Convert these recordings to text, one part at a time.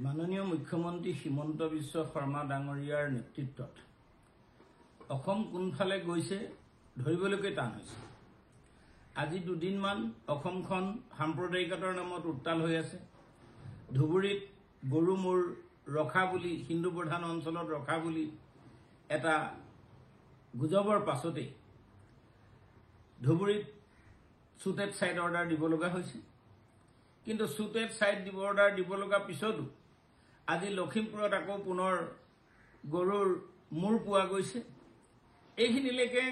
মাননীয় মুখ্যমন্ত্ৰী হিমন্ত বিশ্ব শৰ্মা ডাঙৰীয়াৰ নেতৃত্বত অসম কোনফালে গৈছে ধৰিবলৈকে টান হৈছে। আজি দুদিনমান অসমখন সাম্প্ৰদায়িকতাৰ নামত উত্তাল হৈ আছে। ধুবুৰীত গৰু মূৰ ৰখা বুলি হিন্দু প্ৰধান অঞ্চলত ৰখা বুলি এটা গুজবৰ পাছতেই ধুবুৰীত শ্বুট এট ছাইট অৰ্ডাৰ দিব লগা হৈছে। কিন্তু শ্বুট এট ছাইট অৰ্ডাৰ দিব লগা পিছতো আজি লখিমপুৰত আকৌ পুনৰ গৰুৰ মূৰ পোৱা গৈছে। এইখিনিলৈকে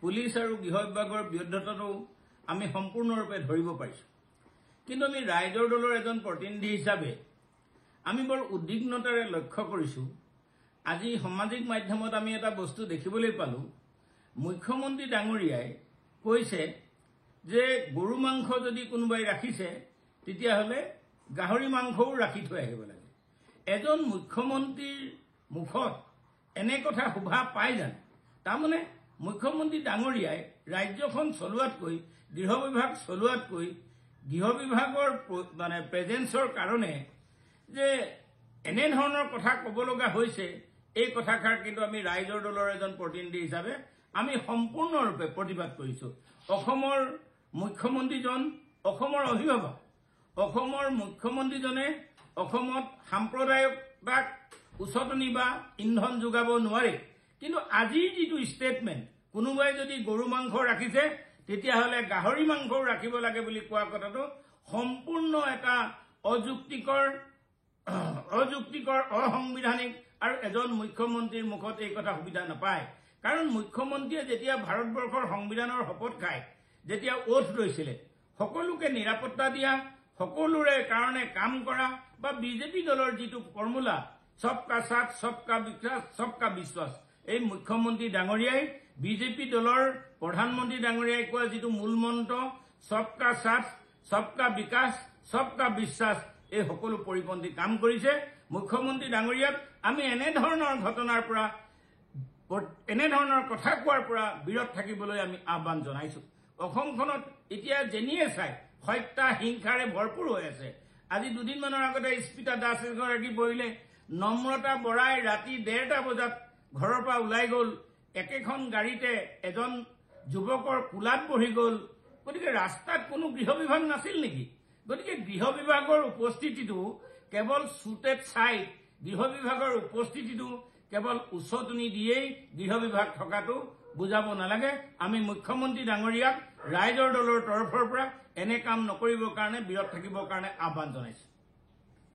পুলিচ আৰু গৃহ বিভাগৰ ব্যৰ্থতাটো আমি সম্পূৰ্ণৰূপে ধৰিব পাৰিছোঁ। কিন্তু আমি ৰাইজৰ দলৰ এজন প্ৰতিনিধি হিচাপে আমি বৰ উদ্বিগ্নতাৰে লক্ষ্য কৰিছোঁ। আজি সামাজিক মাধ্যমত আমি এটা বস্তু দেখিবলৈ পালোঁ, মুখ্যমন্ত্ৰী ডাঙৰীয়াই কৈছে যে গৰু মাংস যদি কোনোবাই ৰাখিছে তেতিয়াহ'লে গাহৰি মাংসও ৰাখি থৈ আহিব লাগে। এজন মুখ্যমন্ত্ৰীৰ মুখত এনে কথা শোভা পায় জানো? তাৰমানে মুখ্যমন্ত্ৰী ডাঙৰীয়াই ৰাজ্যখন চলোৱাতকৈ গৃহ বিভাগ চলোৱাতকৈ গৃহ বিভাগৰ প্ৰেজেন্সৰ কাৰণে যে এনেধৰণৰ কথা ক'ব লগা হৈছে, এই কথাষাৰ কিন্তু আমি ৰাইজৰ দলৰ এজন প্ৰতিনিধি হিচাপে আমি সম্পূৰ্ণৰূপে প্ৰতিবাদ কৰিছোঁ। অসমৰ মুখ্যমন্ত্ৰীজন অসমৰ অভিভাৱক। অসমৰ মুখ্যমন্ত্ৰীজনে অসমত সাম্প্ৰদায়িকতাক উচতনি বা ইন্ধন যোগাব নোৱাৰে। কিন্তু আজিৰ যিটো ষ্টেটমেণ্ট, কোনোবাই যদি গৰু মাংস ৰাখিছে তেতিয়াহ'লে গাহৰি মাংসও ৰাখিব লাগে বুলি কোৱা কথাটো সম্পূৰ্ণ এটা অযুক্তিকৰ অসাংবিধানিক আৰু এজন মুখ্যমন্ত্ৰীৰ মুখত এই কথা সুবিধা নাপায়। কাৰণ মুখ্যমন্ত্ৰীয়ে যেতিয়া ভাৰতবৰ্ষৰ সংবিধানৰ শপত খায়, যেতিয়া ওথ লৈছিলে, সকলোকে নিৰাপত্তা দিয়া, সকলোৰে কাৰণে কাম কৰা বা বিজেপি দলৰ যিটো ফৰ্মুলা সবকা সাথ সবকা বিকাশ সবকা বিশ্বাস, এই মুখ্যমন্ত্ৰী ডাঙৰীয়াই বিজেপি দলৰ প্ৰধানমন্ত্ৰী ডাঙৰীয়াই কোৱা যিটো মূল মন্ত্ৰ সবকা সাথ সবকা বিকাশ সবকা বিশ্বাস, এই সকলো পৰিপন্থী কাম কৰিছে। মুখ্যমন্ত্ৰী ডাঙৰীয়াক আমি এনেধৰণৰ ঘটনাৰ পৰা এনেধৰণৰ কথা কোৱাৰ পৰা বিৰত থাকিবলৈ আমি আহ্বান জনাইছোঁ। অসমখনত এতিয়া যেনিয়ে চাই হত্যা হিংসাৰে ভৰপূৰ হৈ আছে। আজি দুদিনমানৰ আগতে স্পিতা দাস এগৰাকী বহিলে, নম্ৰতা বৰাই ৰাতি 1:30 বজাত ঘৰৰ পৰা ওলাই গ'ল, একেখন গাড়ীতে এজন যুৱকৰ কোলাত বহি গ'ল। গতিকে ৰাস্তাত কোনো গৃহ বিভাগ নাছিল নেকি? গতিকে গৃহ বিভাগৰ উপস্থিতিটো কেৱল শ্বুট এট ছাইট, গৃহ বিভাগৰ উপস্থিতিটো কেৱল উচতনি দিয়েই গৃহ বিভাগ থকাটো বুজাব নালাগে। আমি মুখ্যমন্ত্ৰী ডাঙৰীয়াক ৰাইজৰ দলৰ তৰফৰ পৰা এনে কাম নকৰিবৰ কাৰণে বিৰত থাকিবৰ কাৰণে আহ্বান জনাইছোঁ।